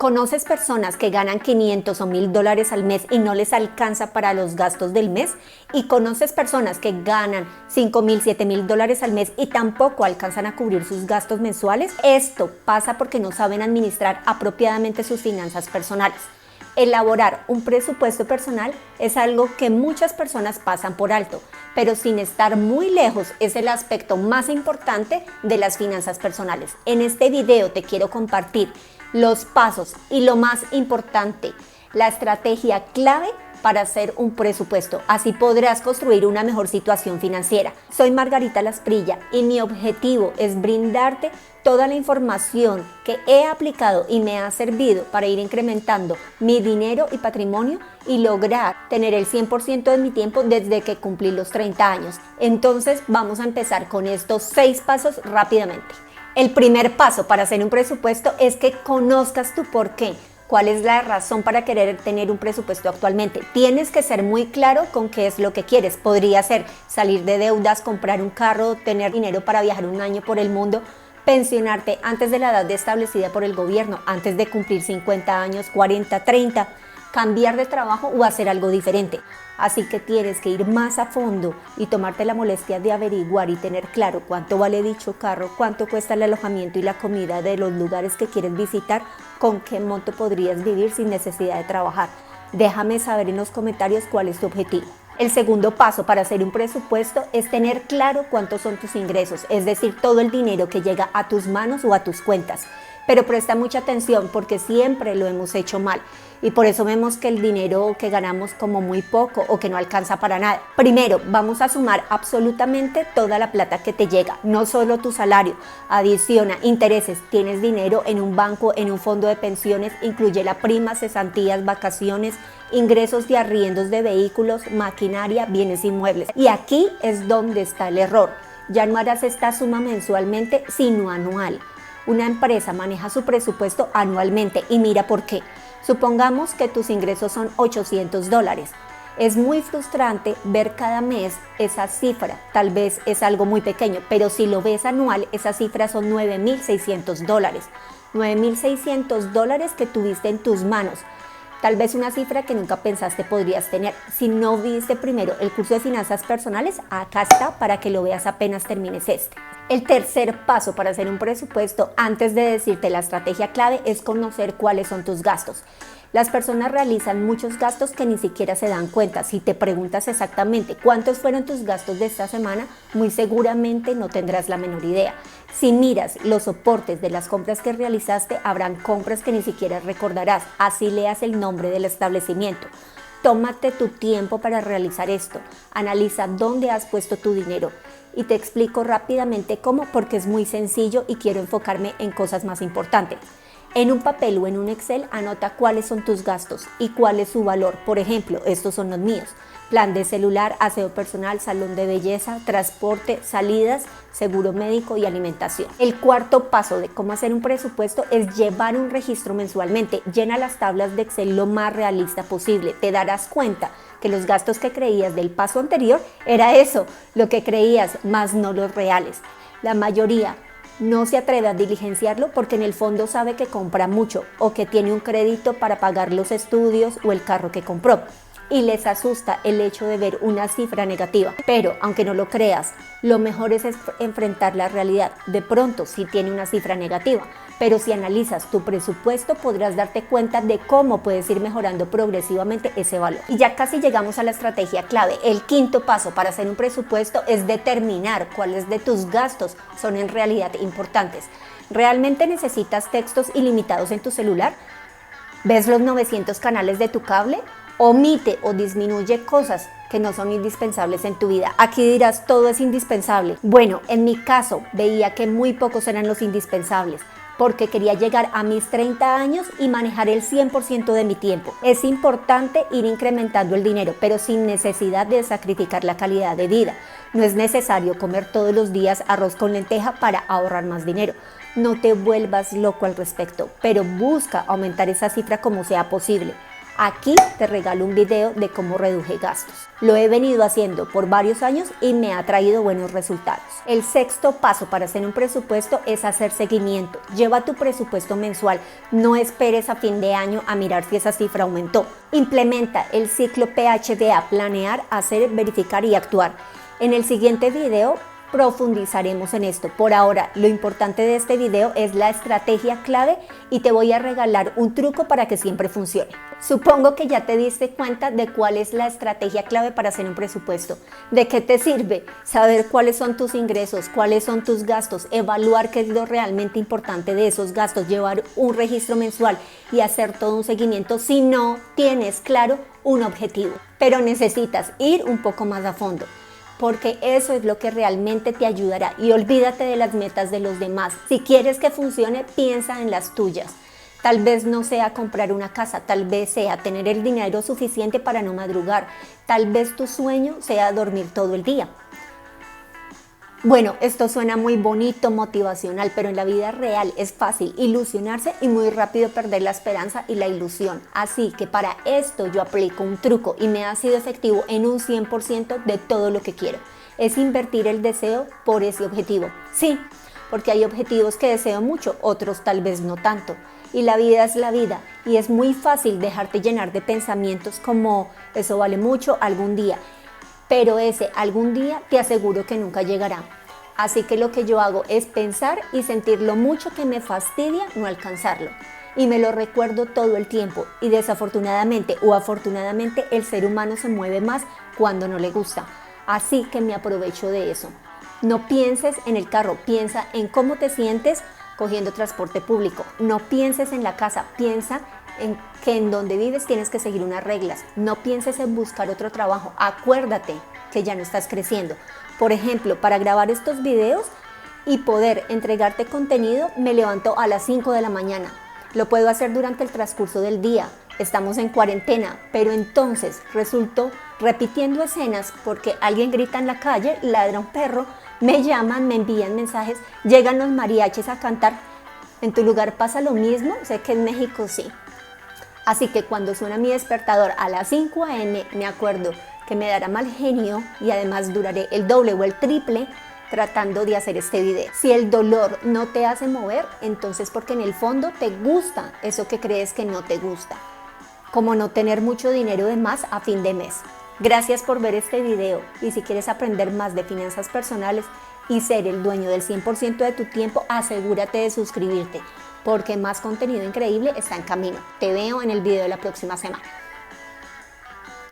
¿Conoces personas que ganan 500 o 1000 dólares al mes y no les alcanza para los gastos del mes? ¿Y conoces personas que ganan 5.000, 7.000 dólares al mes y tampoco alcanzan a cubrir sus gastos mensuales? Esto pasa porque no saben administrar apropiadamente sus finanzas personales. Elaborar un presupuesto personal es algo que muchas personas pasan por alto, pero sin estar muy lejos es el aspecto más importante de las finanzas personales. En este video te quiero compartir los pasos y lo más importante, la estrategia clave para hacer un presupuesto. Así podrás construir una mejor situación financiera. Soy Margarita Lasprilla y mi objetivo es brindarte toda la información que he aplicado y me ha servido para ir incrementando mi dinero y patrimonio y lograr tener el 100% de mi tiempo desde que cumplí los 30 años. Entonces vamos a empezar con estos 6 pasos rápidamente. El primer paso para hacer un presupuesto es que conozcas tu por qué. ¿Cuál es la razón para querer tener un presupuesto actualmente? Tienes que ser muy claro con qué es lo que quieres. Podría ser salir de deudas, comprar un carro, tener dinero para viajar un año por el mundo, pensionarte antes de la edad establecida por el gobierno, antes de cumplir 50 años, 40, 30, cambiar de trabajo o hacer algo diferente. Así que tienes que ir más a fondo y tomarte la molestia de averiguar y tener claro cuánto vale dicho carro, cuánto cuesta el alojamiento y la comida de los lugares que quieres visitar, con qué monto podrías vivir sin necesidad de trabajar. Déjame saber en los comentarios cuál es tu objetivo. El segundo paso para hacer un presupuesto es tener claro cuántos son tus ingresos, es decir, todo el dinero que llega a tus manos o a tus cuentas. Pero presta mucha atención porque siempre lo hemos hecho mal y por eso vemos que el dinero que ganamos como muy poco o que no alcanza para nada. Primero, vamos a sumar absolutamente toda la plata que te llega, no solo tu salario. Adiciona intereses, tienes dinero en un banco, en un fondo de pensiones, incluye la prima, cesantías, vacaciones, ingresos de arriendos de vehículos, maquinaria, bienes inmuebles. Y aquí es donde está el error. Ya no harás esta suma mensualmente, sino anual. Una empresa maneja su presupuesto anualmente y mira por qué. Supongamos que tus ingresos son 800 dólares. Es muy frustrante ver cada mes esa cifra, tal vez es algo muy pequeño, pero si lo ves anual, esa cifra son 9.600 dólares. 9.600 dólares que tuviste en tus manos. Tal vez una cifra que nunca pensaste podrías tener. Si no viste primero el curso de finanzas personales, acá está para que lo veas apenas termines este. El tercer paso para hacer un presupuesto, antes de decirte la estrategia clave, es conocer cuáles son tus gastos. Las personas realizan muchos gastos que ni siquiera se dan cuenta. Si te preguntas exactamente cuántos fueron tus gastos de esta semana, muy seguramente no tendrás la menor idea. Si miras los soportes de las compras que realizaste, habrán compras que ni siquiera recordarás, así leas el nombre del establecimiento. Tómate tu tiempo para realizar esto, analiza dónde has puesto tu dinero y te explico rápidamente cómo, porque es muy sencillo y quiero enfocarme en cosas más importantes. En un papel o en un Excel anota cuáles son tus gastos y cuál es su valor. Por ejemplo, estos son los míos: plan de celular, aseo personal, salón de belleza, transporte, salidas, seguro médico y alimentación. El cuarto paso de cómo hacer un presupuesto es llevar un registro mensualmente. Llena las tablas de Excel lo más realista posible. Te darás cuenta que los gastos que creías del paso anterior era eso, lo que creías, más no los reales. La mayoría no se atreve a diligenciarlo porque en el fondo sabe que compra mucho o que tiene un crédito para pagar los estudios o el carro que compró. Y les asusta el hecho de ver una cifra negativa. Pero, aunque no lo creas, lo mejor es enfrentar la realidad. De pronto sí tiene una cifra negativa, pero si analizas tu presupuesto podrás darte cuenta de cómo puedes ir mejorando progresivamente ese valor. Y ya casi llegamos a la estrategia clave. El quinto paso para hacer un presupuesto es determinar cuáles de tus gastos son en realidad importantes. ¿Realmente necesitas textos ilimitados en tu celular? ¿Ves los 900 canales de tu cable? Omite o disminuye cosas que no son indispensables en tu vida. Aquí dirás, todo es indispensable. Bueno, en mi caso veía que muy pocos eran los indispensables, porque quería llegar a mis 30 años y manejar el 100% de mi tiempo. Es importante ir incrementando el dinero, pero sin necesidad de sacrificar la calidad de vida. No es necesario comer todos los días arroz con lenteja para ahorrar más dinero. No te vuelvas loco al respecto, pero busca aumentar esa cifra como sea posible. Aquí te regalo un video de cómo reduje gastos. Lo he venido haciendo por varios años y me ha traído buenos resultados. El sexto paso para hacer un presupuesto es hacer seguimiento. Lleva tu presupuesto mensual. No esperes a fin de año a mirar si esa cifra aumentó. Implementa el ciclo PHDA: planear, hacer, verificar y actuar. En el siguiente video profundizaremos en esto. Por ahora, lo importante de este video es la estrategia clave y te voy a regalar un truco para que siempre funcione. Supongo que ya te diste cuenta de cuál es la estrategia clave para hacer un presupuesto. ¿De qué te sirve? Saber cuáles son tus ingresos, cuáles son tus gastos, evaluar qué es lo realmente importante de esos gastos, llevar un registro mensual y hacer todo un seguimiento si no tienes claro un objetivo. Pero necesitas ir un poco más a fondo, porque eso es lo que realmente te ayudará, y olvídate de las metas de los demás. Si quieres que funcione, piensa en las tuyas. Tal vez no sea comprar una casa, tal vez sea tener el dinero suficiente para no madrugar, tal vez tu sueño sea dormir todo el día. Bueno, esto suena muy bonito, motivacional, pero en la vida real es fácil ilusionarse y muy rápido perder la esperanza y la ilusión. Así que para esto yo aplico un truco y me ha sido efectivo en un 100% de todo lo que quiero. Es invertir el deseo por ese objetivo. Sí, porque hay objetivos que deseo mucho, otros tal vez no tanto. Y la vida es la vida, y es muy fácil dejarte llenar de pensamientos como eso vale mucho algún día. Pero ese algún día te aseguro que nunca llegará. Así que lo que yo hago es pensar y sentir lo mucho que me fastidia no alcanzarlo. Y me lo recuerdo todo el tiempo, y desafortunadamente o afortunadamente el ser humano se mueve más cuando no le gusta. Así que me aprovecho de eso. No pienses en el carro, piensa en cómo te sientes cogiendo transporte público. No pienses en la casa, piensa en que en donde vives tienes que seguir unas reglas. No pienses en buscar otro trabajo. Acuérdate que ya no estás creciendo. Por ejemplo, para grabar estos videos y poder entregarte contenido, me levanto a las 5 de la mañana. Lo puedo hacer durante el transcurso del día. Estamos en cuarentena, pero entonces resulto repitiendo escenas porque alguien grita en la calle, ladra un perro, me llaman, me envían mensajes, llegan los mariachis a cantar. ¿En tu lugar pasa lo mismo? Sé que en México sí. Así que cuando suena mi despertador a las 5 a.m. me acuerdo que me dará mal genio y además duraré el doble o el triple tratando de hacer este video. Si el dolor no te hace mover, entonces porque en el fondo te gusta eso que crees que no te gusta, como no tener mucho dinero de más a fin de mes. Gracias por ver este video, y si quieres aprender más de finanzas personales y ser el dueño del 100% de tu tiempo, asegúrate de suscribirte, porque más contenido increíble está en camino. Te veo en el video de la próxima semana.